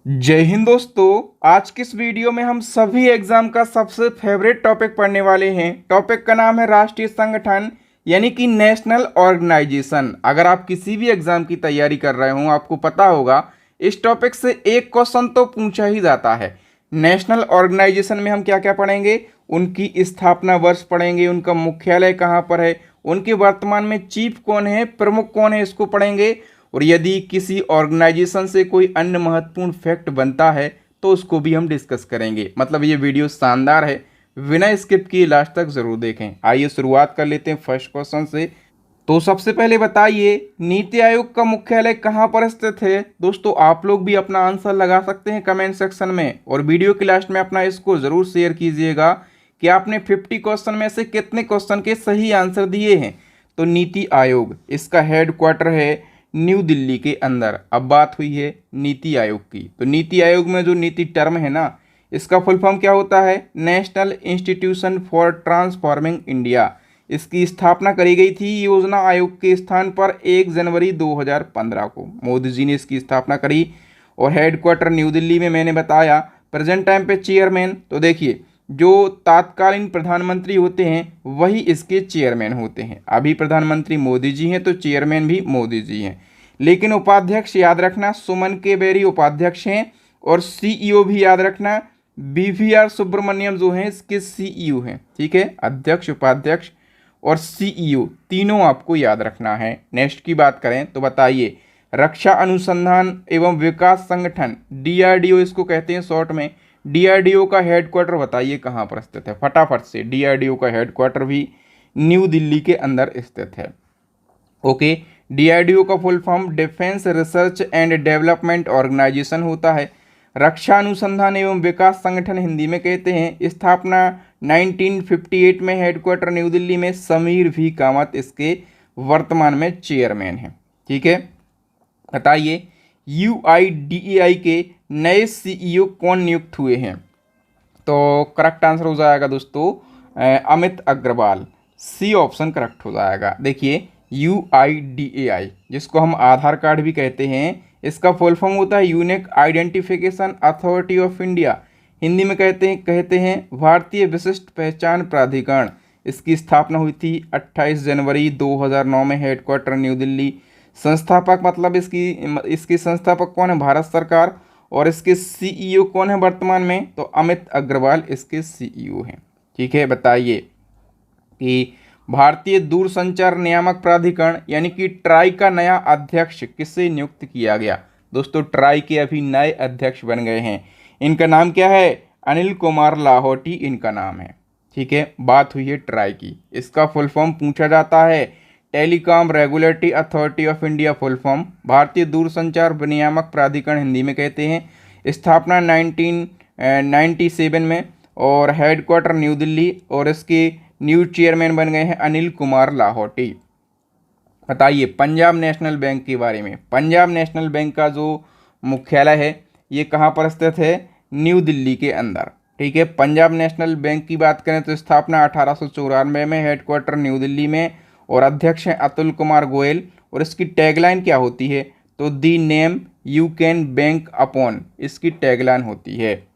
जय हिंद दोस्तों। आज की इस वीडियो में हम सभी एग्जाम का सबसे फेवरेट टॉपिक पढ़ने वाले हैं। टॉपिक का नाम है राष्ट्रीय संगठन यानी कि नेशनल ऑर्गेनाइजेशन। अगर आप किसी भी एग्जाम की तैयारी कर रहे हो आपको पता होगा इस टॉपिक से एक क्वेश्चन तो पूछा ही जाता है। नेशनल ऑर्गेनाइजेशन में हम क्या क्या पढ़ेंगे, उनकी स्थापना वर्ष पढ़ेंगे, उनका मुख्यालय कहाँ पर है, उनके वर्तमान में चीफ कौन है, प्रमुख कौन है, इसको पढ़ेंगे। और यदि किसी ऑर्गेनाइजेशन से कोई अन्य महत्वपूर्ण फैक्ट बनता है तो उसको भी हम डिस्कस करेंगे। मतलब ये वीडियो शानदार है, बिना स्किप किए लास्ट तक जरूर देखें। आइए शुरुआत कर लेते हैं फर्स्ट क्वेश्चन से। तो सबसे पहले बताइए नीति आयोग का मुख्यालय कहाँ पर स्थित है। दोस्तों आप लोग भी अपना आंसर लगा सकते हैं कमेंट सेक्शन में, और वीडियो के लास्ट में अपना इसको जरूर शेयर कीजिएगा कि आपने 50 क्वेश्चन में से कितने क्वेश्चन के सही आंसर दिए हैं। तो नीति आयोग, इसका हेड क्वार्टर है न्यू दिल्ली के अंदर। अब बात हुई है नीति आयोग की, तो नीति आयोग में जो नीति टर्म है ना, इसका फुल फॉर्म क्या होता है, national institution for transforming India. इसकी स्थापना करी गई थी योजना आयोग के स्थान पर 1 जनवरी 2015 को मोदी जी ने इसकी स्थापना करी, और हेड क्वार्टर न्यू दिल्ली में। मैंने बताया प्रेजेंट टाइम पे चेयरमैन, तो देखिए जो तात्कालीन प्रधानमंत्री होते हैं वही इसके चेयरमैन होते हैं। अभी प्रधानमंत्री मोदी जी हैं तो चेयरमैन भी मोदी जी हैं। लेकिन उपाध्यक्ष याद रखना सुमन के बेरी उपाध्यक्ष हैं, और सीईओ भी याद रखना बीवीआर सुब्रमण्यम जो हैं इसके सीईओ हैं। ठीक है, अध्यक्ष, उपाध्यक्ष और सीईओ तीनों आपको याद रखना है। नेक्स्ट की बात करें तो बताइए रक्षा अनुसंधान एवं विकास संगठन डीआरडीओ इसको कहते हैं शॉर्ट में। डीआरडीओ का हेडक्वार्टर बताइए कहाँ पर स्थित है, फटाफट से। डीआरडीओ का हेडक्वार्टर भी न्यू दिल्ली के अंदर स्थित है। ओके, डीआरडीओ का full form defence research and development organisation होता है। रक्षा अनुसंधान एवं विकास संगठन हिंदी में कहते हैं। स्थापना 1958 में, हेडक्वार्टर न्यू दिल्ली में। समीर भी कामत इसके वर्तमान में चेयरमैन हैं। ठीक है, बताइए यूआईडीएआई के नए सीईओ कौन नियुक्त हुए हैं। तो करेक्ट आंसर हो जाएगा दोस्तों Amit Agarwal. C option correct हो जाएगा। देखिए यूआईडीएआई जिसको हम आधार कार्ड भी कहते हैं, इसका फुल फॉर्म होता है unique identification authority of India. Hindi में कहते हैं भारतीय विशिष्ट पहचान प्राधिकरण। इसकी स्थापना हुई थी 28 जनवरी 2009 में। Headquarter new Delhi. संस्थापक मतलब इसकी संस्थापक कौन है, भारत सरकार। और इसके सीईओ कौन है वर्तमान में, तो अमित अग्रवाल इसके सीईओ हैं। ठीक है, बताइए कि भारतीय दूरसंचार नियामक प्राधिकरण यानी कि ट्राई का नया अध्यक्ष किसे नियुक्त किया गया। दोस्तों ट्राई के अभी नए अध्यक्ष बन गए हैं। इनका नाम क्या है, अनिल कुमार लाहौटी इनका नाम है। ठीक है, बात हुई है ट्राई की। इसका फुल फॉर्म पूछा जाता है telecom regulatory authority of India. Full form भारतीय दूरसंचार नियामक प्राधिकरण हिंदी में कहते हैं। स्थापना 1997 में, और हेडक्वार्टर न्यू दिल्ली, और इसके न्यू चेयरमैन बन गए हैं अनिल कुमार लाहौटी। बताइए पंजाब नेशनल बैंक के बारे में। पंजाब नेशनल बैंक का जो मुख्यालय है ये कहाँ पर स्थित है, न्यू दिल्ली के अंदर। ठीक है, पंजाब नेशनल बैंक की बात करें तो स्थापना 1894 में, हेडक्वार्टर न्यू दिल्ली में, और अध्यक्ष हैं अतुल कुमार गोयल। और इसकी टैगलाइन क्या होती है, तो the name you can bank upon, इसकी टैगलाइन होती है।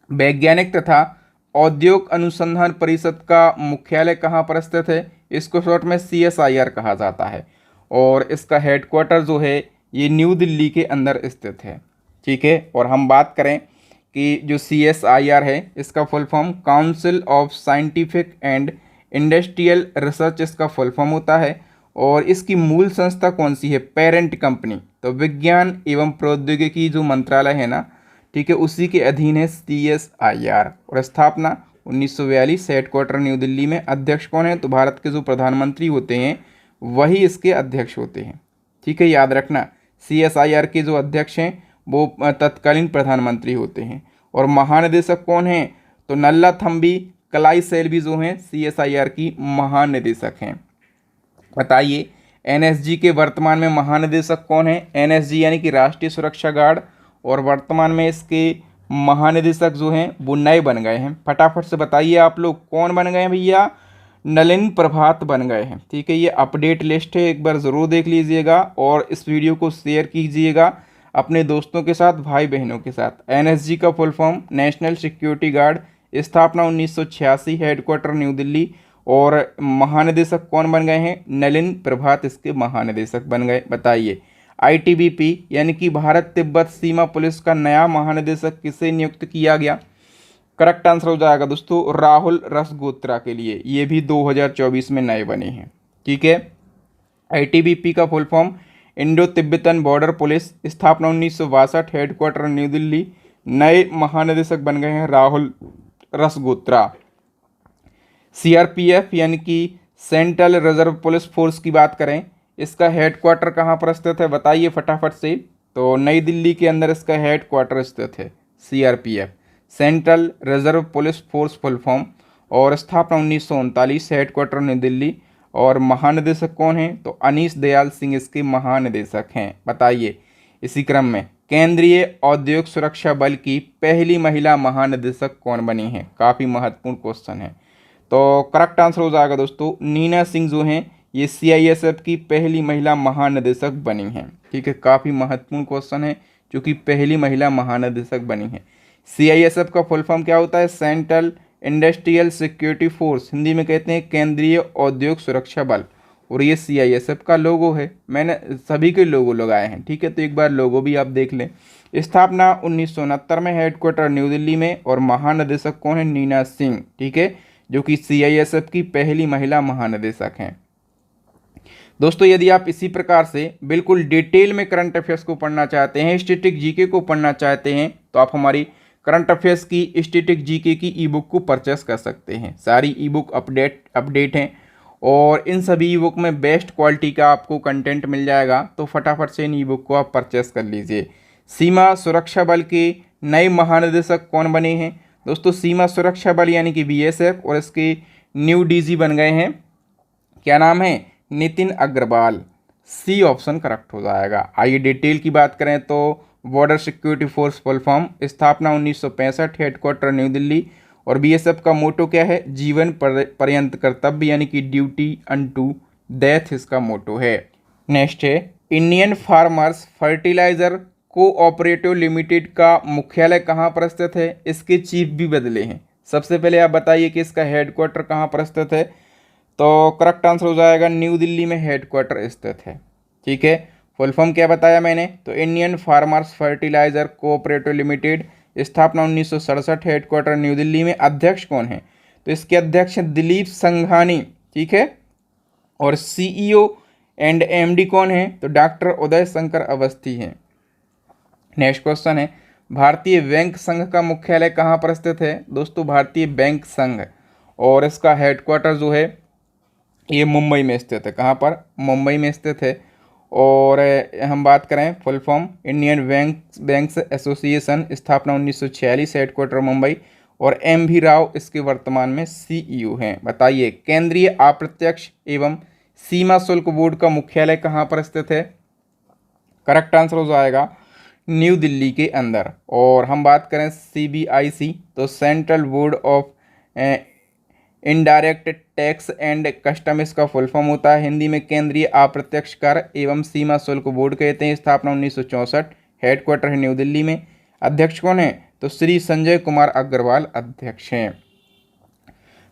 वैज्ञानिक तथा औद्योग अनुसंधान परिषद का मुख्यालय कहाँ पर स्थित है, इसको शॉर्ट में CSIR कहा जाता है, और इसका हेडक्वार्टर जो है ये न्यू दिल्ली के अंदर स्थित है। ठीक है, और हम बात करें कि जो CSIR है इसका full form council of scientific and industrial research इसका फुल फॉर्म होता है। और इसकी मूल संस्था कौन सी है, पेरेंट कंपनी, तो विज्ञान एवं प्रौद्योगिकी जो मंत्रालय है ना, ठीक है, उसी के अधीन है CSIR। और स्थापना 1942, हेडक्वार्टर न्यू दिल्ली में। अध्यक्ष कौन है, तो भारत के जो प्रधानमंत्री होते हैं वही इसके अध्यक्ष होते हैं। ठीक है, याद रखना CSIR के जो अध्यक्ष हैं वो तत्कालीन प्रधानमंत्री होते हैं। और महानिदेशक कौन है, तो नल्ला थम्बी कलाई सेल्वी जो हैं CSIR की महानिदेशक हैं। बताइए NSG के वर्तमान में महानिदेशक कौन है। NSG यानी कि राष्ट्रीय सुरक्षा गार्ड, और वर्तमान में इसके महानिदेशक जो हैं वो नए बन गए हैं। फटाफट से बताइए आप लोग कौन बन गए हैं भैया, नलिन प्रभात बन गए हैं। ठीक है, ये अपडेट लिस्ट है, एक बार ज़रूर देख लीजिएगा और इस वीडियो को शेयर कीजिएगा अपने दोस्तों के साथ, भाई बहनों के साथ। एनएसजी का full form national security guard, स्थापना 1986, हेडक्वार्टर न्यू दिल्ली। और महानिदेशक कौन बन गए हैं? नलिन प्रभात इसके महानिदेशक बन गए। बताइए। आईटीबीपी यानी कि भारत तिब्बत सीमा पुलिस का नया महानिदेशक किसे नियुक्त किया गया? करेक्ट आंसर हो जाएगा दोस्तों राहुल रसगोत्रा के लिए। ये भी 2024 में नए बने हैं। ठीक है। आईटीबीपी का full form Indo Tibetan border police, स्थापना 1962, हेडक्वार्टर न्यू दिल्ली। नए महानिदेशक बन गए हैं राहुल रसगोत्रा। सीआरपीएफ यानी कि सेंट्रल रिजर्व पुलिस फोर्स की बात करें, इसका हेडक्वार्टर कहाँ पर स्थित है? बताइए फटाफट से। तो नई दिल्ली के अंदर इसका हेडक्वार्टर स्थित है। CRPF central reserve police force full form, और स्थापना 1939, हेडक्वार्टर नई दिल्ली। और महानिदेशक कौन है? तो अनीश दयाल सिंह इसके महानिदेशक हैं। बताइए। इसी क्रम में केंद्रीय औद्योगिक सुरक्षा बल की पहली महिला महानिदेशक कौन बनी है? काफ़ी महत्वपूर्ण क्वेश्चन है। तो करेक्ट आंसर हो जाएगा दोस्तों नीना सिंह जो हैं ये सीआईएसएफ की पहली महिला महानिदेशक बनी हैं। ठीक है, काफ़ी महत्वपूर्ण क्वेश्चन है क्योंकि पहली महिला महानिदेशक बनी है। सीआईएसएफ का फुल फॉर्म क्या होता है? Central industrial security force, Hindi में कहते हैं केंद्रीय औद्योगिक सुरक्षा बल। और ये सीआईएसएफ का लोगो है। मैंने सभी के लोगो लगाए हैं। ठीक है, तो एक बार लोगो भी आप देख लें। स्थापना 1969 में, हेडक्वार्टर न्यू दिल्ली में। और महानिदेशक कौन है? नीना सिंह। ठीक है, जो कि सीआईएसएफ की पहली महिला महानिदेशक हैं। दोस्तों यदि आप इसी प्रकार से बिल्कुल डिटेल में करंट अफेयर्स को पढ़ना चाहते हैं, स्टैटिक जीके को पढ़ना चाहते हैं, तो आप हमारी करंट अफेयर्स की स्टैटिक जीके की ई बुक को परचेस कर सकते हैं। सारी ई बुक अपडेट हैं और इन सभी ई बुक में बेस्ट क्वालिटी का आपको कंटेंट मिल जाएगा। तो फटाफट से इन ई बुक को आप परचेस कर लीजिए। सीमा सुरक्षा बल के नए महानिदेशक कौन बने हैं? दोस्तों सीमा सुरक्षा बल यानी कि बीएसएफ, और इसके न्यू डीजी बन गए हैं, क्या नाम है? Nitin Agarwal. C option correct हो जाएगा। आइए डिटेल की बात करें तो border security force full form, स्थापना 1965, हेडक्वार्टर न्यू दिल्ली। और बीएसएफ का मोटो क्या है? जीवन पर्यंत कर्तव्य यानी कि ड्यूटी अनटू डेथ इसका मोटो है। नेक्स्ट है Indian farmers fertiliser cooperative limited का मुख्यालय कहाँ पर स्थित है? इसके चीफ भी बदले हैं। सबसे पहले आप बताइए कि इसका हेडक्वार्टर कहाँ पर स्थित है? तो करेक्ट आंसर हो जाएगा न्यू दिल्ली में हेडक्वार्टर स्थित है। ठीक है, फुल फॉर्म क्या बताया मैंने? तो Indian farmers fertiliser cooperative limited, स्थापना 1967, हेडक्वार्टर न्यू दिल्ली में। अध्यक्ष कौन है? तो इसके अध्यक्ष हैं दिलीप संघानी। ठीक है, और सीईओ एंड एमडी कौन है? तो डॉक्टर उदय शंकर अवस्थी हैं। नेक्स्ट क्वेश्चन है भारतीय बैंक संघ का मुख्यालय कहाँ पर स्थित है? दोस्तों भारतीय बैंक संघ, और इसका हेडक्वार्टर जो है ये मुंबई में स्थित है। कहाँ पर? मुंबई में स्थित है। और हम बात करें full form Indian banks association, स्थापना 1946, हेडक्वार्टर मुंबई। और एम भी राव इसके वर्तमान में सीईओ हैं। बताइए केंद्रीय अप्रत्यक्ष एवं सीमा शुल्क बोर्ड का मुख्यालय कहाँ पर स्थित है? करेक्ट आंसर हो जाएगा न्यू दिल्ली के अंदर। और हम बात करें सीबीआईसी, तो central board of indirect tax and custom इसका फुल फॉर्म होता है। हिंदी में केंद्रीय अप्रत्यक्ष कर एवं सीमा शुल्क बोर्ड कहते हैं। स्थापना 1964, हेडक्वार्टर है न्यू दिल्ली में। अध्यक्ष कौन है? तो श्री संजय कुमार अग्रवाल अध्यक्ष हैं।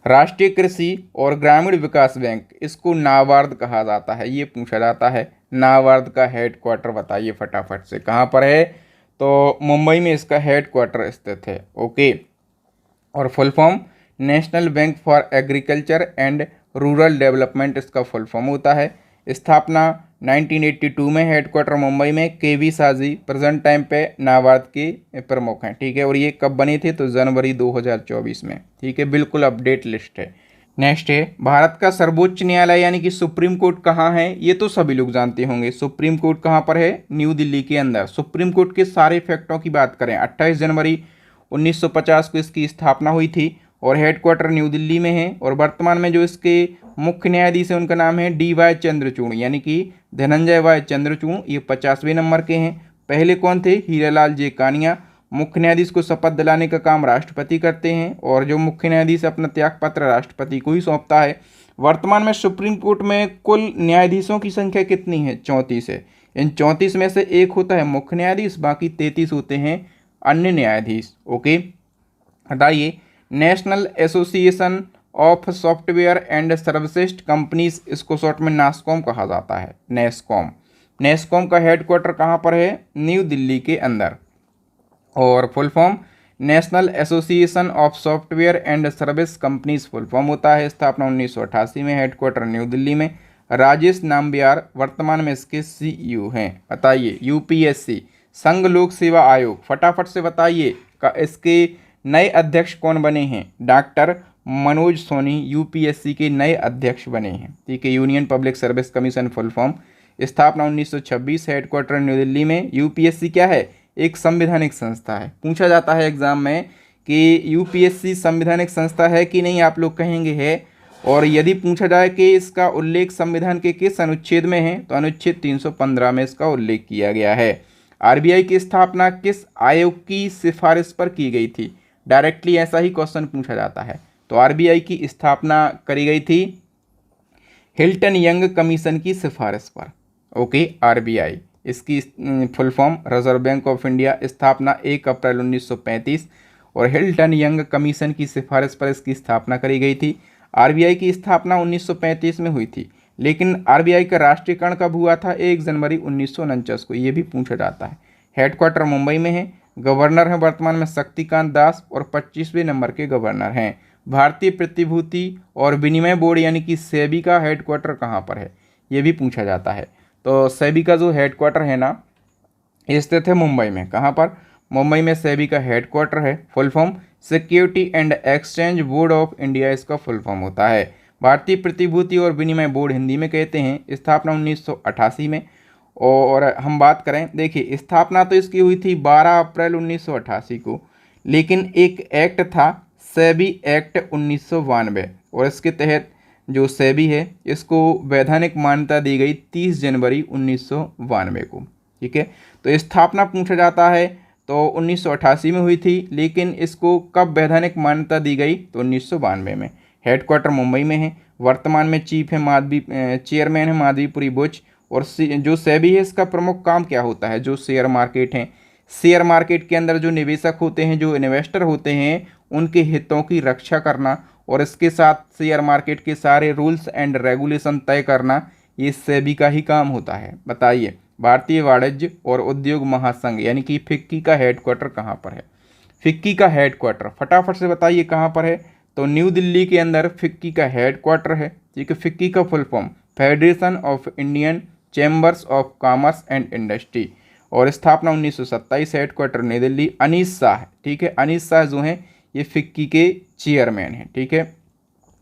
राष्ट्रीय कृषि और ग्रामीण विकास बैंक, इसको नाबार्ड कहा जाता है, ये पूछा जाता है। नाबार्ड का हेडक्वार्टर बताइए फटाफट से कहाँ पर है? तो मुंबई में इसका हेडक्वार्टर स्थित है। ओके, और full form national bank for agriculture and rural development इसका फुल फॉर्म होता है। स्थापना 1982 में, हेडक्वार्टर मुंबई में। केवी साजी प्रेजेंट टाइम पे नाबार्ड के प्रमुख हैं। ठीक है, और ये कब बनी थी? तो जनवरी 2024 में। ठीक है, बिल्कुल अपडेट लिस्ट है। नेक्स्ट है भारत का सर्वोच्च न्यायालय यानी कि सुप्रीम कोर्ट कहाँ है? ये तो सभी लोग जानते होंगे। सुप्रीम कोर्ट कहाँ पर है? न्यू दिल्ली के अंदर। सुप्रीम कोर्ट के सारे फैक्टों की बात करें, 28 जनवरी 1950 को इसकी स्थापना हुई थी और हेडक्वार्टर न्यू दिल्ली में है। और वर्तमान में जो इसके मुख्य न्यायाधीश हैं उनका नाम है डी.वाई. चंद्रचूड़ यानी कि धनंजय वाई चंद्रचूड़। ये 50वें नंबर के हैं। पहले कौन थे? हीरालाल जे कानिया। मुख्य न्यायाधीश को शपथ दिलाने का काम राष्ट्रपति करते हैं और जो मुख्य न्यायाधीश अपना त्यागपत्र राष्ट्रपति को ही सौंपता है। वर्तमान में सुप्रीम कोर्ट में कुल न्यायाधीशों की संख्या कितनी है? 34 है। इन 34 में से एक होता है मुख्य न्यायाधीश, बाकी 33 होते हैं अन्य न्यायाधीश। ओके, बताइए national association of software and services companies, इसको शॉर्ट में नास्कॉम कहा जाता है, नेस्कॉम। नेस्कॉम का हेडक्वार्टर कहाँ पर है? न्यू दिल्ली के अंदर। और full form national association of software and service companies full form होता है। स्थापना 1988 में, हेडक्वार्टर न्यू दिल्ली में। राजेश नाम्बियार वर्तमान में इसके सीईओ हैं। बताइए यूपीएससी संघ लोक सेवा आयोग, फटाफट से बताइए का इसके नए अध्यक्ष कौन बने हैं? डॉक्टर मनोज सोनी यूपीएससी के नए अध्यक्ष बने हैं। ठीक है, union public service commission full form. स्थापना 1926, हेडक्वार्टर न्यू दिल्ली में। यूपीएससी क्या है? एक संवैधानिक संस्था है। पूछा जाता है एग्जाम में कि यूपीएससी संवैधानिक संस्था है कि नहीं, आप लोग कहेंगे है। और यदि पूछा जाए कि इसका उल्लेख संविधान के किस अनुच्छेद में है, तो अनुच्छेद 315 में इसका उल्लेख किया गया है। आरबीआई की स्थापना किस आयोग की सिफारिश पर की गई थी? डायरेक्टली ऐसा ही क्वेश्चन पूछा जाता है। तो आरबीआई की स्थापना करी गई थी हिल्टन यंग कमीशन की सिफारिश पर। ओके, आरबीआई इसकी full form reserve bank of India. स्थापना 1 अप्रैल 1935 और हिल्टन यंग कमीशन की सिफारिश पर इसकी स्थापना करी गई थी। आरबीआई की स्थापना 1935 में हुई थी, लेकिन आरबीआई का राष्ट्रीयकरण कब हुआ था? 1 जनवरी 1949 को। ये भी पूछा जाता है। हेडक्वार्टर मुंबई में है। गवर्नर हैं वर्तमान में शक्तिकांत दास और 25वें नंबर के गवर्नर हैं। भारतीय प्रतिभूति और विनिमय बोर्ड यानी कि सेबी का हेडक्वार्टर कहाँ पर है? ये भी पूछा जाता है। तो सेबी का जो हेडक्वार्टर है ना, स्थित है मुंबई में। कहाँ पर? मुंबई में सेबी का हेडक्वार्टर है। Full form security and exchange board of India इसका फुल फॉर्म होता है। भारतीय प्रतिभूति और विनिमय बोर्ड हिंदी में कहते हैं। स्थापना 1988 में। और हम बात करें, देखिए स्थापना तो इसकी हुई थी 12 अप्रैल 1988 को, लेकिन एक एक्ट था सेबी एक्ट 1992 और इसके तहत जो सेबी है इसको वैधानिक मान्यता दी गई 30 जनवरी 1992 को। ठीक है, तो स्थापना पूछा जाता है तो 1988 में हुई थी, लेकिन इसको कब वैधानिक मान्यता दी गई? तो 1992 में। हेडक्वार्टर मुंबई में है। वर्तमान में चीफ है चेयरमैन है माधवीपुरी बुच। और जो सेबी है इसका प्रमुख काम क्या होता है? जो शेयर मार्केट हैं, शेयर मार्केट के अंदर जो निवेशक होते हैं, जो इन्वेस्टर होते हैं, उनके हितों की रक्षा करना और इसके साथ शेयर मार्केट के सारे रूल्स एंड रेगुलेशन तय करना, ये सेबी का ही काम होता है। बताइए भारतीय वाणिज्य और उद्योग महासंघ यानी कि फिक्की का हेडक्वार्टर कहाँ पर है? फिक्की का हेडक्वार्टर फटाफट से बताइए कहाँ पर है? तो न्यू दिल्ली के अंदर फिक्की का हेडक्वार्टर है। ठीक है, फिक्की का full form federation of Indian chambers of commerce and industry. और स्थापना 1927, हेडक्वार्टर नई दिल्ली। अनीस शाह, ठीक है, अनीस शाह जो हैं ये फिक्की के चेयरमैन हैं। ठीक है,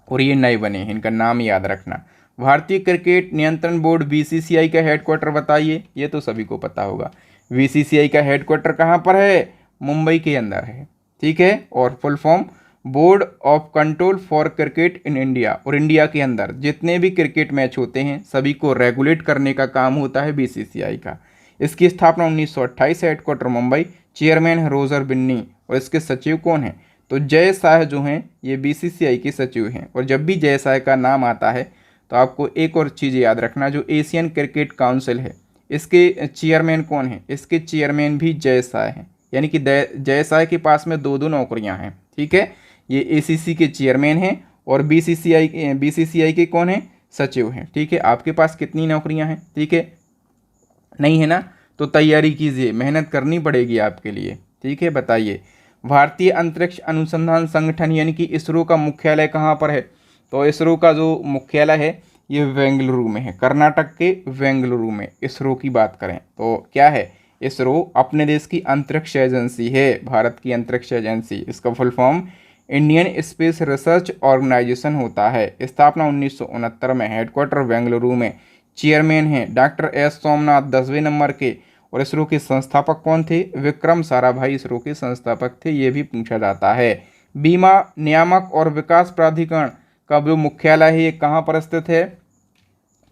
और ये नए बने हैं, इनका नाम याद रखना। भारतीय क्रिकेट नियंत्रण बोर्ड बीसीसीआई का हेडक्वार्टर बताइए, ये तो सभी को पता होगा। बीसीसीआई का हेडक्वार्टर कहाँ पर है? मुंबई के अंदर है। ठीक है, और full form board of control for cricket in India. और इंडिया के अंदर जितने भी क्रिकेट मैच होते हैं सभी को रेगुलेट करने का काम होता है बीसीसीआई का। इसकी स्थापना 1928, हेडक्वार्टर मुंबई। चेयरमैन है रोजर बिन्नी और इसके सचिव कौन हैं? तो जय शाह जो हैं ये बीसीसीआई के सचिव हैं। और जब भी जय शाह का नाम आता है तो आपको एक और चीज़ याद रखना, जो एशियन क्रिकेट काउंसिल है इसके चेयरमैन कौन हैं? इसके चेयरमैन भी जय शाह हैं, यानी कि जय शाह के पास में दो नौकरियां हैं। ठीक है, ये एसीसी के चेयरमैन हैं और बीसीसीआई के कौन हैं? सचिव हैं। ठीक है, आपके पास कितनी नौकरियां हैं? ठीक है, नहीं है ना, तो तैयारी कीजिए, मेहनत करनी पड़ेगी आपके लिए। ठीक है, बताइए भारतीय अंतरिक्ष अनुसंधान संगठन यानी कि इसरो का मुख्यालय कहाँ पर है? तो इसरो का जो मुख्यालय है ये बेंगलुरु में है, कर्नाटक के बेंगलुरु में। इसरो की बात करें तो क्या है? इसरो अपने देश की अंतरिक्ष एजेंसी है, भारत की अंतरिक्ष एजेंसी। इसका full form Indian space research organisation होता है। स्थापना 1969 में, हेडक्वार्टर बेंगलुरु में। चेयरमैन हैं डॉक्टर एस सोमनाथ 10वें नंबर के। और इसरो के संस्थापक कौन थे? विक्रम साराभाई इसरो के संस्थापक थे, ये भी पूछा जाता है। बीमा नियामक और विकास प्राधिकरण का जो मुख्यालय है ये कहाँ पर स्थित है?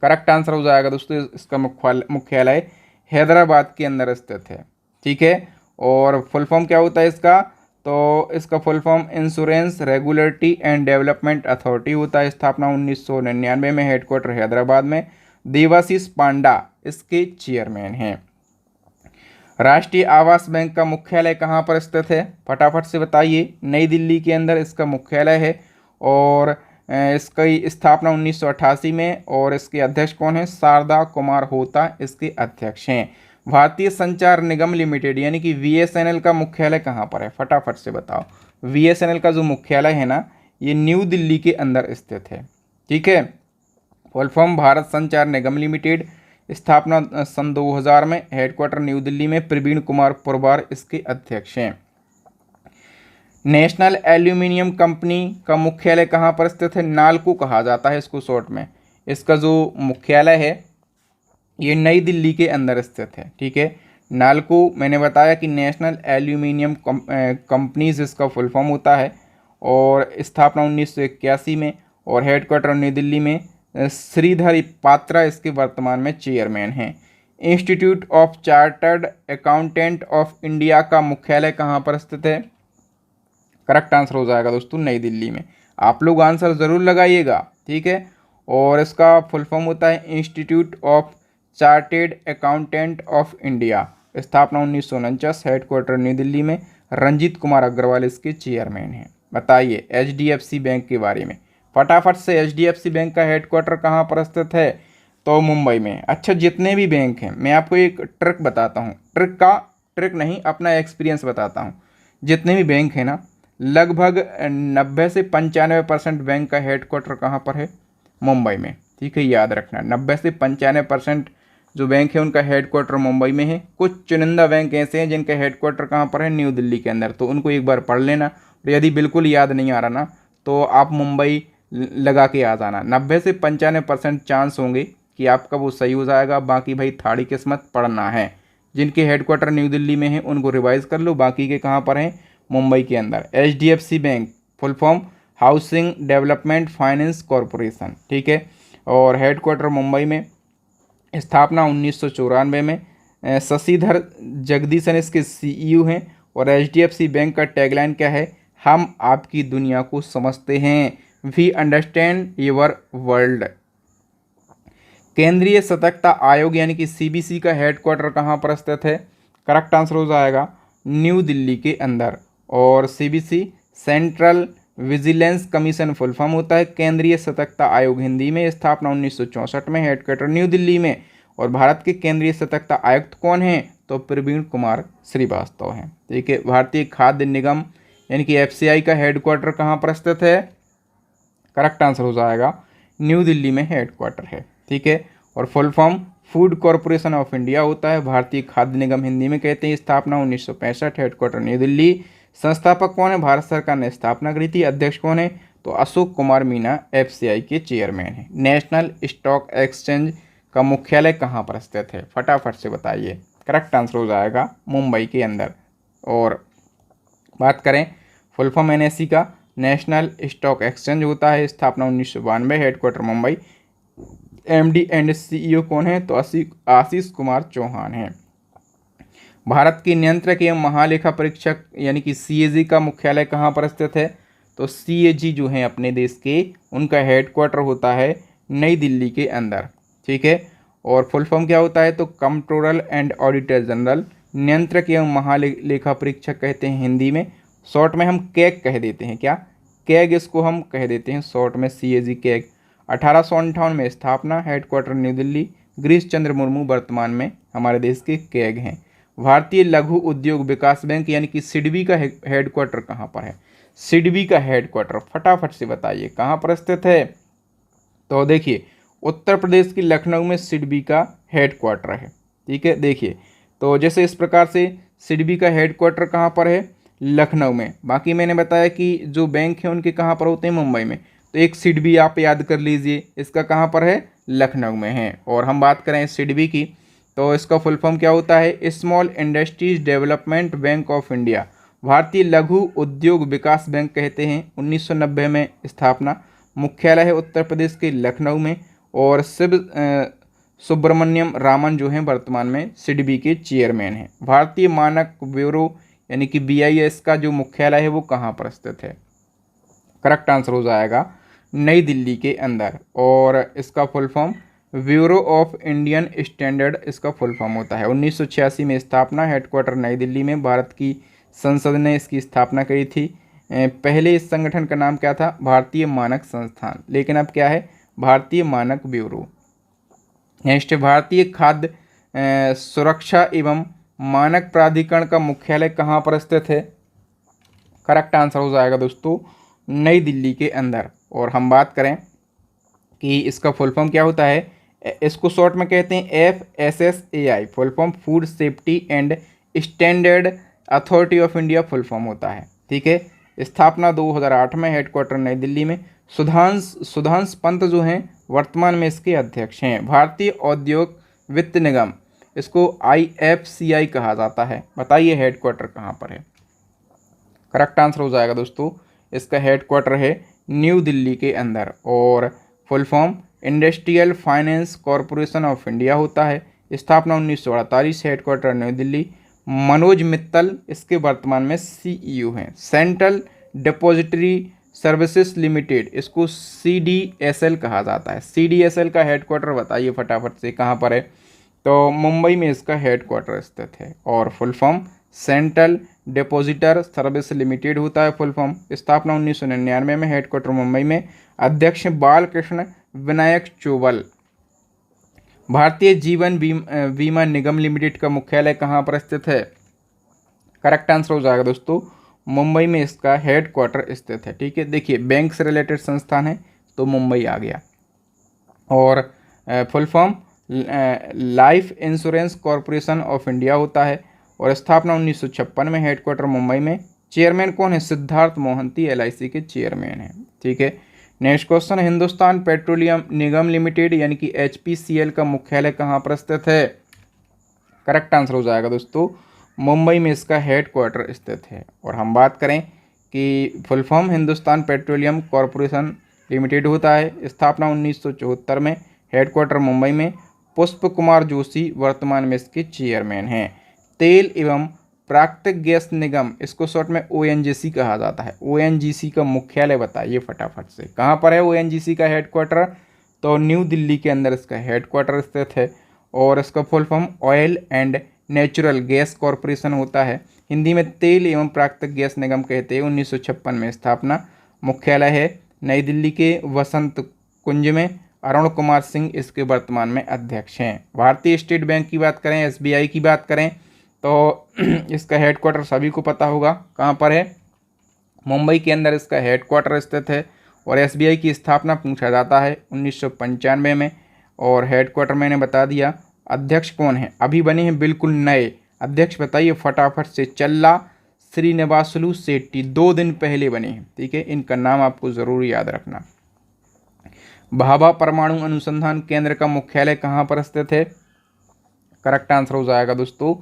करेक्ट आंसर हो जाएगा दोस्तों, इसका मुख्यालय हैदराबाद के अंदर स्थित है। ठीक है, और फुल फॉर्म क्या होता है इसका? तो इसका full form insurance regulatory and development authority होता है। स्थापना 1999 में, हेडक्वार्टर हैदराबाद में। देवाशीष पांडा इसके चेयरमैन हैं। राष्ट्रीय आवास बैंक का मुख्यालय कहाँ पर स्थित है, फटाफट से बताइए। नई दिल्ली के अंदर इसका मुख्यालय है और इसकी स्थापना 1988 में, और इसके अध्यक्ष कौन है, शारदा कुमार होता इसके अध्यक्ष हैं। भारतीय संचार निगम लिमिटेड यानी कि बीएसएनएल का मुख्यालय कहाँ पर है, फटाफट से बताओ। बीएसएनएल का जो मुख्यालय है ना, ये न्यू दिल्ली के अंदर स्थित है। ठीक है, फुल फॉर्म भारत संचार निगम लिमिटेड, स्थापना सन 2000 में, हेडक्वार्टर न्यू दिल्ली में, प्रवीण कुमार पुरवार इसके अध्यक्ष हैं। नेशनल एल्यूमिनियम कंपनी का मुख्यालय कहाँ पर स्थित है, नालको कहा जाता है इसको शॉर्ट में। इसका जो मुख्यालय है ये नई दिल्ली के अंदर स्थित है। ठीक है, नालको मैंने बताया कि नेशनल एल्यूमिनियम कंपनीज इसका फुल फॉर्म होता है, और स्थापना 1981 में, और हेडक्वार्टर नई दिल्ली में। श्रीधर पात्रा इसके वर्तमान में चेयरमैन हैं। Institute of chartered accountant of India का मुख्यालय कहाँ पर स्थित है, करेक्ट आंसर हो जाएगा दोस्तों नई दिल्ली में। आप लोग आंसर ज़रूर लगाइएगा। ठीक है, और इसका फुल फॉर्म होता है institute of chartered accountant of India, स्थापना 1949, हेडक्वार्टर न्यू दिल्ली में। रंजीत कुमार अग्रवाल इसके चेयरमैन हैं। बताइए एचडीएफसी बैंक के बारे में फटाफट से। एचडीएफसी बैंक का हेडक्वार्टर कहाँ पर स्थित है, तो मुंबई में। अच्छा, जितने भी बैंक हैं मैं आपको एक ट्रिक बताता हूँ, ट्रिक नहीं, अपना एक्सपीरियंस बताता हूँ। जितने भी बैंक हैं ना, लगभग 90 से 95% बैंक का हेडक्वार्टर कहाँ पर है, मुंबई में। ठीक है, याद रखना 90 से 95% जो बैंक है उनका हेडक्वार्टर मुंबई में है। कुछ चुनिंदा बैंक ऐसे हैं जिनका हेडक्वार्टर कहाँ पर है, न्यू दिल्ली के अंदर, तो उनको एक बार पढ़ लेना। और यदि बिल्कुल याद नहीं आ रहा ना, तो आप मुंबई लगा के आ जाना। 90 से 95% चांस होंगे कि आपका वो सही हो जाएगा। बाकी भाई थाड़ी किस्मत पढ़ना है। जिनके हेडक्वार्टर न्यू दिल्ली में है उनको रिवाइज कर लो, बाकी के कहाँ पर हैं, मुंबई के अंदर। HDFC bank full form housing development finance corporation. ठीक है, और हेडक्वार्टर मुंबई में, स्थापना 1994 में। शशिधर जगदीशन इसके सीईओ हैं। और एचडीएफसी बैंक का टैगलाइन क्या है, हम आपकी दुनिया को समझते हैं, वी अंडरस्टैंड योर वर्ल्ड। केंद्रीय सतर्कता आयोग यानी कि सीबीसी का हेडक्वार्टर कहाँ पर स्थित है, करेक्ट आंसर हो जाएगा न्यू दिल्ली के अंदर। और CBC central vigilance commission full form होता है केंद्रीय सतर्कता आयोग हिंदी में, स्थापना 1964 में, हेडक्वार्टर न्यू दिल्ली में। और भारत के केंद्रीय सतर्कता आयुक्त कौन हैं, तो प्रवीण कुमार श्रीवास्तव हैं। ठीक है, भारतीय खाद्य निगम यानी कि एफसीआई का हेडक्वार्टर कहाँ पर स्थित है, करेक्ट आंसर हो जाएगा न्यू दिल्ली में हेडक्वार्टर है। ठीक है, और full form food corporation of India होता है, भारतीय खाद्य निगम हिंदी में कहते हैं, स्थापना 1965, हेडक्वार्टर न्यू दिल्ली। संस्थापक कौन है, भारत सरकार ने स्थापना करी थी। अध्यक्ष कौन है, तो अशोक कुमार मीना एफसीआई के चेयरमैन हैं। नेशनल स्टॉक एक्सचेंज का मुख्यालय कहाँ पर स्थित है, फटाफट से बताइए, करेक्ट आंसर हो जाएगा मुंबई के अंदर। और बात करें फुल फॉर्म एनएसई का, नेशनल स्टॉक एक्सचेंज होता है, स्थापना 1992, headquarter Mumbai. MD and CEO कौन है, तो आशीष कुमार चौहान हैं। भारत के नियंत्रक एवं महालेखा परीक्षक यानी कि सीएजी का मुख्यालय कहाँ पर स्थित है, तो सीएजी जो है अपने देश के, उनका हेडक्वार्टर होता है नई दिल्ली के अंदर। ठीक है, और फुल फॉर्म क्या होता है, तो कंट्रोलर एंड ऑडिटर जनरल, नियंत्रक एवं महालेखा परीक्षक कहते हैं हिंदी में, शॉर्ट में हम कैग कह देते हैं। क्या, कैग इसको हम कह देते हैं शॉर्ट में, सीएजी कैग। 1858 में स्थापना, हेडक्वार्टर न्यू दिल्ली। गिरीश चंद्र मुर्मू वर्तमान में हमारे देश के कैग हैं। भारतीय लघु उद्योग विकास बैंक यानी कि सिडबी का हेडक्वार्टर कहाँ पर है, सिडबी का हेडक्वार्टर फटाफट से बताइए कहाँ पर स्थित है, तो देखिए उत्तर प्रदेश की लखनऊ में सिडबी का हेडक्वार्टर है। ठीक है, देखिए तो जैसे इस प्रकार से सिडबी का हेडक्वार्टर कहाँ पर है, लखनऊ में। बाकी मैंने बताया कि जो बैंक हैं उनके कहाँ पर होते हैं, मुंबई में। तो एक सिडबी आप याद कर लीजिए, इसका कहाँ पर है, लखनऊ में है। और हम बात करें सिडबी की, तो इसका फुल फॉर्म क्या होता है, small industries development bank of India, भारतीय लघु उद्योग विकास बैंक कहते हैं। 1990 में स्थापना, मुख्यालय है उत्तर प्रदेश के लखनऊ में। और सुब्रमण्यम रामन जो हैं वर्तमान में सिडबी के चेयरमैन हैं। भारतीय मानक ब्यूरो यानी कि BIS का जो मुख्यालय है वो कहाँ पर स्थित है, करेक्ट आंसर हो जाएगा नई दिल्ली के अंदर। और इसका full form bureau of Indian standard इसका फुल फॉर्म होता है। 1986 में स्थापना, हेडक्वार्टर नई दिल्ली में, भारत की संसद ने इसकी स्थापना करी थी। पहले इस संगठन का नाम क्या था? भारतीय मानक संस्थान, लेकिन अब क्या है? भारतीय मानक ब्यूरो। नेक्स्ट, भारतीय खाद्य सुरक्षा एवं मानक प्राधिकरण का मुख्यालय कहाँ पर स्थित है? करेक्ट आंसर हो जाएगा दोस्तों नई दिल्ली के अंदर। और हम बात करें कि इसका फुल फॉर्म क्या होता है, इसको शॉर्ट में कहते हैं FSSAI, full form food safety and standard authority of India full form होता है। ठीक है, स्थापना 2008 में, हेडक्वार्टर नई दिल्ली में। सुधांश पंत जो हैं वर्तमान में इसके अध्यक्ष हैं। भारतीय औद्योगिक वित्त निगम, इसको IFCI कहा जाता है। बताइए हेडक्वार्टर कहाँ पर है? करेक्ट आंसर हो जाएगा दोस्तों इसका हेडक्वार्टर है न्यू दिल्ली के अंदर। और full form industrial finance corporation of India होता है। स्थापना 1948, हेडक्वार्टर न्यू दिल्ली। मनोज मित्तल इसके वर्तमान में CEO हैं। सेंट्रल डिपॉजिटरी सर्विसेज लिमिटेड, इसको CDSL कहा जाता है। CDSL का हेडक्वार्टर बताइए फटाफट से कहाँ पर है? तो मुंबई में इसका हेडक्वार्टर स्थित है। और full form central depositor service limited होता है फुल फॉर्म। स्थापना 1999 में, हेडक्वार्टर मुंबई में। अध्यक्ष बालकृष्ण विनायक चोबल। भारतीय जीवन बीमा निगम लिमिटेड का मुख्यालय कहाँ पर स्थित है? करेक्ट आंसर हो जाएगा दोस्तों मुंबई में इसका हेडक्वार्टर स्थित है। ठीक है, देखिए बैंक से रिलेटेड संस्थान है तो मुंबई आ गया। और full form life insurance corporation of India होता है। और स्थापना 1956 में, हेडक्वार्टर मुंबई में। चेयरमैन कौन है? सिद्धार्थ मोहंती LIC के चेयरमैन हैं। ठीक है, नेक्स्ट क्वेश्चन, हिंदुस्तान पेट्रोलियम निगम लिमिटेड यानी कि HPCL का मुख्यालय कहाँ पर स्थित है? करेक्ट आंसर हो जाएगा दोस्तों मुंबई में इसका हेडक्वार्टर स्थित है। और हम बात करें कि full form Hindustan petroleum corporation limited होता है। स्थापना 1974 में, हेडक्वार्टर मुंबई में। पुष्प कुमार जोशी वर्तमान में इसके चेयरमैन हैं। तेल एवं प्राकृतिक गैस निगम, इसको शॉर्ट में ONGC कहा जाता है। ONGC का मुख्यालय बताइए फटाफट से कहाँ पर है ONGC का हेडक्वार्टर? तो न्यू दिल्ली के अंदर इसका हेडक्वार्टर स्थित है। और इसका full form oil and natural gas corporation होता है। हिंदी में तेल एवं प्राकृतिक गैस निगम कहते हैं। 1956 में स्थापना। मुख्यालय है नई दिल्ली के वसंत कुंज में। अरुण कुमार सिंह इसके वर्तमान में अध्यक्ष हैं। भारतीय स्टेट बैंक की बात करें, SBI की बात करें तो इसका हेडक्वार्टर सभी को पता होगा कहाँ पर है? मुंबई के अंदर इसका हेडक्वार्टर स्थित है। और SBI की स्थापना पूछा जाता है 1995 में। और हेडक्वार्टर मैंने बता दिया। अध्यक्ष कौन है? अभी बने हैं बिल्कुल नए अध्यक्ष, बताइए फटाफट से। चल्ला श्रीनिवासलू शेट्टी 2 दिन पहले बने हैं। ठीक है, इनका नाम आपको ज़रूर याद रखना। भाभा परमाणु अनुसंधान केंद्र का मुख्यालय कहाँ पर स्थित है? करेक्ट आंसर हो जाएगा दोस्तों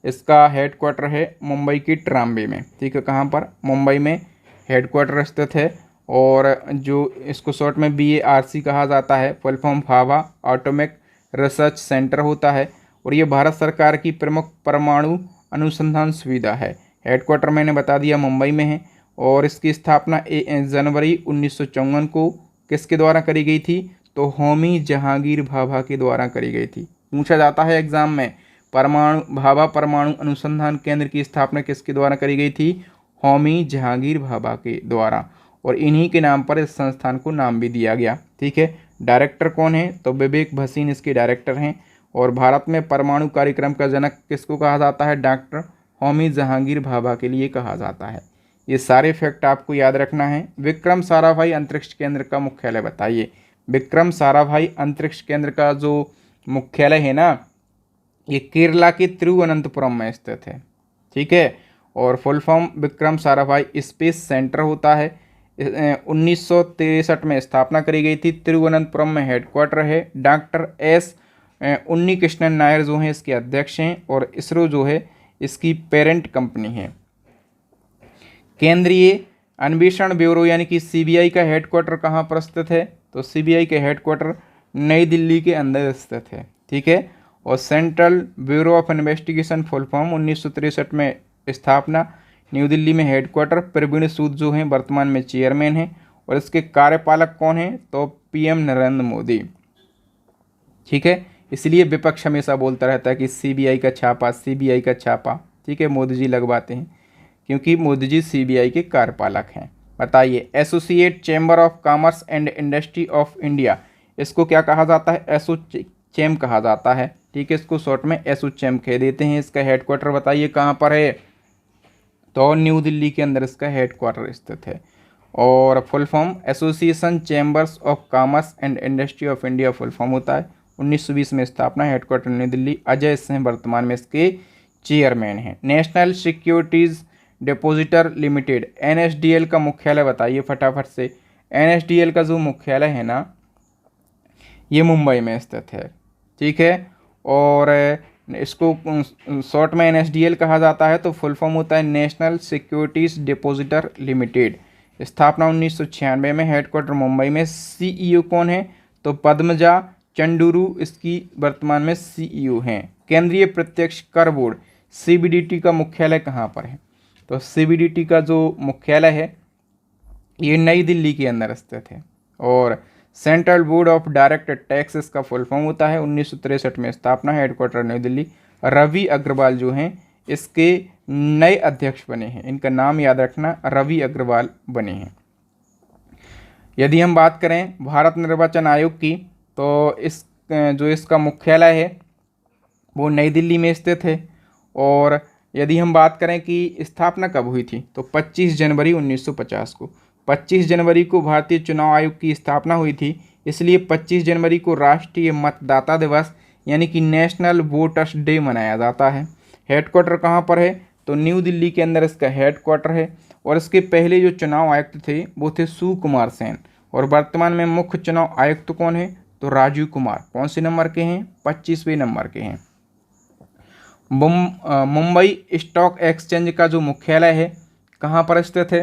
इसका हेडक्वार्टर है मुंबई की ट्राम्बे में। ठीक है, कहाँ पर? मुंबई में हेडक्वार्टर स्थित है। और जो इसको शॉर्ट में BARC कहा जाता है, full form Bhabha atomic research centre होता है। और ये भारत सरकार की प्रमुख परमाणु अनुसंधान सुविधा है। हेडक्वार्टर मैंने बता दिया मुंबई में है। और इसकी स्थापना जनवरी 1954 को किसके द्वारा करी गई थी? तो होमी जहांगीर भाभा के द्वारा करी गई थी। पूछा जाता है एग्जाम में, भाभा परमाणु अनुसंधान केंद्र की स्थापना किसके द्वारा करी गई थी? होमी जहांगीर भाभा के द्वारा। और इन्हीं के नाम पर इस संस्थान को नाम भी दिया गया। ठीक है, डायरेक्टर कौन है? तो विवेक भसीन इसके डायरेक्टर हैं। और भारत में परमाणु कार्यक्रम का जनक किसको कहा जाता है? डॉक्टर होमी जहांगीर भाभा के लिए कहा जाता है। ये सारे फैक्ट आपको याद रखना है। विक्रम साराभाई अंतरिक्ष केंद्र का मुख्यालय बताइए। विक्रम साराभाई अंतरिक्ष केंद्र का जो मुख्यालय है ना, ये केरला के तिरुवनंतपुरम में स्थित है। ठीक है, और full form Vikram Sarabhai space centre होता है। 1963 में स्थापना करी गई थी। तिरुवनंतपुरम में हेडक्वार्टर है। डॉक्टर S उन्नीकृष्णन नायर जो हैं इसके अध्यक्ष हैं। और इसरो जो है इसकी पेरेंट कंपनी है। केंद्रीय अन्वेषण ब्यूरो यानी कि CBI का हेडक्वार्टर कहाँ पर स्थित है? तो CBI का हेडक्वार्टर नई दिल्ली के अंदर स्थित है। ठीक है, और central bureau of investigation full form 1963 में स्थापना। न्यू दिल्ली में हेडक्वार्टर। प्रवीण सूद जो हैं वर्तमान में चेयरमैन हैं। और इसके कार्यपालक कौन हैं? तो PM नरेंद्र मोदी। ठीक है, इसलिए विपक्ष हमेशा बोलता रहता है कि सीबीआई का छापा, सीबीआई का छापा। ठीक है, मोदी जी लगवाते हैं क्योंकि मोदी जी सीबीआई के कार्यपालक हैं। बताइए, associate chamber of commerce and industry of India, इसको क्या कहा जाता है? एसोचैम कहा जाता है। ठीक है, इसको शॉर्ट में एसोचैम कह देते हैं। इसका हेडक्वार्टर बताइए कहाँ पर है? तो न्यू दिल्ली के अंदर इसका हेडक्वार्टर स्थित है। और full form association chambers of commerce and industry of India full form होता है। 1920 में स्थापना, हेडक्वार्टर न्यू दिल्ली। अजय सिंह वर्तमान में इसके चेयरमैन हैं। National securities depositor limited, NSDL का मुख्यालय बताइए फटाफट से। एनएसडीएल का जो मुख्यालय है ना, ये मुंबई में स्थित है। ठीक है, और इसको शॉर्ट में एनएसडीएल कहा जाता है, तो फुल फॉर्म होता है नेशनल सिक्योरिटीज़ डिपॉजिटर लिमिटेड। स्थापना 1996 में, हेडक्वार्टर मुंबई में। सीईओ कौन है? तो पद्मजा चंडूरू इसकी वर्तमान में सीईओ हैं। केंद्रीय प्रत्यक्ष कर बोर्ड सीबीडीटी का मुख्यालय कहाँ पर है? तो सीबीडीटी का जो मुख्यालय है ये नई दिल्ली के अंदर स्थित है। और central board of direct tax इसका फुल फॉर्म होता है। 1963 में स्थापना, हेडक्वार्टर नई दिल्ली। रवि अग्रवाल जो हैं इसके नए अध्यक्ष बने हैं। इनका नाम याद रखना, रवि अग्रवाल बने हैं। यदि हम बात करें भारत निर्वाचन आयोग की, तो जो इसका मुख्यालय है वो नई दिल्ली में स्थित है। और यदि हम बात करें कि स्थापना कब हुई थी, तो 25 जनवरी 1950 को। 25 जनवरी को भारतीय चुनाव आयोग की स्थापना हुई थी, इसलिए 25 जनवरी को राष्ट्रीय मतदाता दिवस यानी कि नेशनल वोटर्स डे मनाया जाता है। हेडक्वार्टर कहाँ पर है? तो न्यू दिल्ली के अंदर इसका हेडक्वार्टर है। और इसके पहले जो चुनाव आयुक्त थे वो थे सुकुमार सेन। और वर्तमान में मुख्य चुनाव आयुक्त कौन है? तो राजीव कुमार। कौन से नंबर के हैं? 25वें नंबर के हैं। मुंबई स्टॉक एक्सचेंज का जो मुख्यालय है कहाँ पर स्थित है?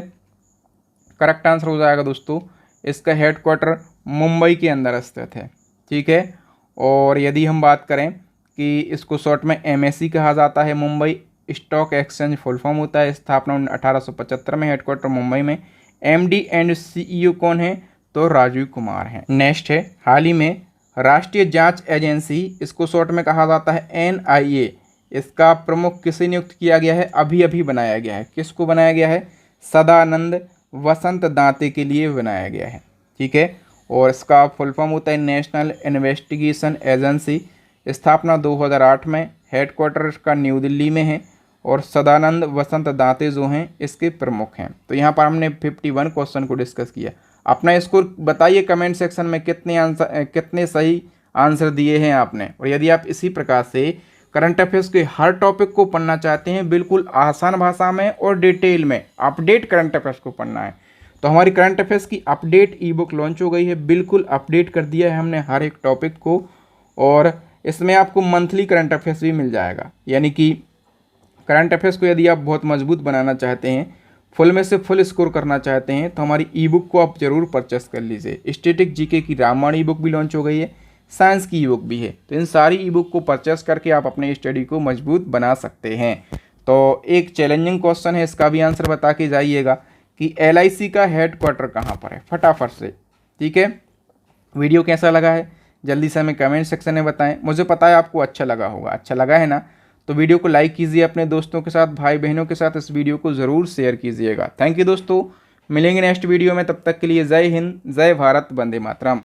करेक्ट आंसर हो जाएगा दोस्तों, इसका हेडक्वार्टर मुंबई के अंदर स्थित है। ठीक है, और यदि हम बात करें कि इसको शॉर्ट में एमएससी कहा जाता है, Mumbai stock exchange full form होता है। स्थापना 1875 में, हेडक्वार्टर मुंबई में। एमडी एंड सीईओ कौन है? तो राजीव कुमार हैं। नेक्स्ट है, हाल ही में राष्ट्रीय जांच एजेंसी, इसको शॉर्ट में कहा जाता है एनआईए, इसका प्रमुख किसे नियुक्त किया गया है? अभी अभी बनाया गया है। किसको बनाया गया है? सदानंद वसंत दांते के लिए बनाया गया है। ठीक है, और इसका फुल फॉर्म होता है नेशनल इन्वेस्टिगेशन एजेंसी। स्थापना 2008 में, हेडक्वार्टर इसका न्यू दिल्ली में है। और सदानंद वसंत दांते जो हैं इसके प्रमुख हैं। तो यहाँ पर हमने 51 क्वेश्चन को डिस्कस किया। अपना स्कोर बताइए कमेंट सेक्शन में, कितने सही आंसर दिए हैं आपने। और यदि आप इसी प्रकार से करंट अफेयर्स के हर टॉपिक को पढ़ना चाहते हैं, बिल्कुल आसान भाषा में और डिटेल में, अपडेट करंट अफेयर्स को पढ़ना है, तो हमारी करंट अफेयर्स की अपडेट ई बुक लॉन्च हो गई है। बिल्कुल अपडेट कर दिया है हमने हर एक टॉपिक को। और इसमें आपको मंथली करंट अफेयर्स भी मिल जाएगा। यानी कि करंट अफेयर्स को यदि आप बहुत मजबूत बनाना चाहते हैं, फुल में से फुल स्कोर करना चाहते हैं, तो हमारी ई बुक को आप जरूर परचेस कर लीजिए। स्टैटिक जीके की रामायण ई बुक भी लॉन्च हो गई है, साइंस की ई बुक भी है। तो इन सारी ई बुक को परचेस करके आप अपने स्टडी को मजबूत बना सकते हैं। तो एक चैलेंजिंग क्वेश्चन है, इसका भी आंसर बता के जाइएगा कि एलआईसी का हेडक्वार्टर कहाँ पर है, फटाफट से। ठीक है, वीडियो कैसा लगा है जल्दी से हमें कमेंट सेक्शन में बताएं। मुझे पता है आपको अच्छा लगा होगा। अच्छा लगा है ना, तो वीडियो को लाइक कीजिए, अपने दोस्तों के साथ, भाई बहनों के साथ इस वीडियो को ज़रूर शेयर कीजिएगा। थैंक यू दोस्तों, मिलेंगे नेक्स्ट वीडियो में। तब तक के लिए जय हिंद, जय भारत, वंदे मातरम।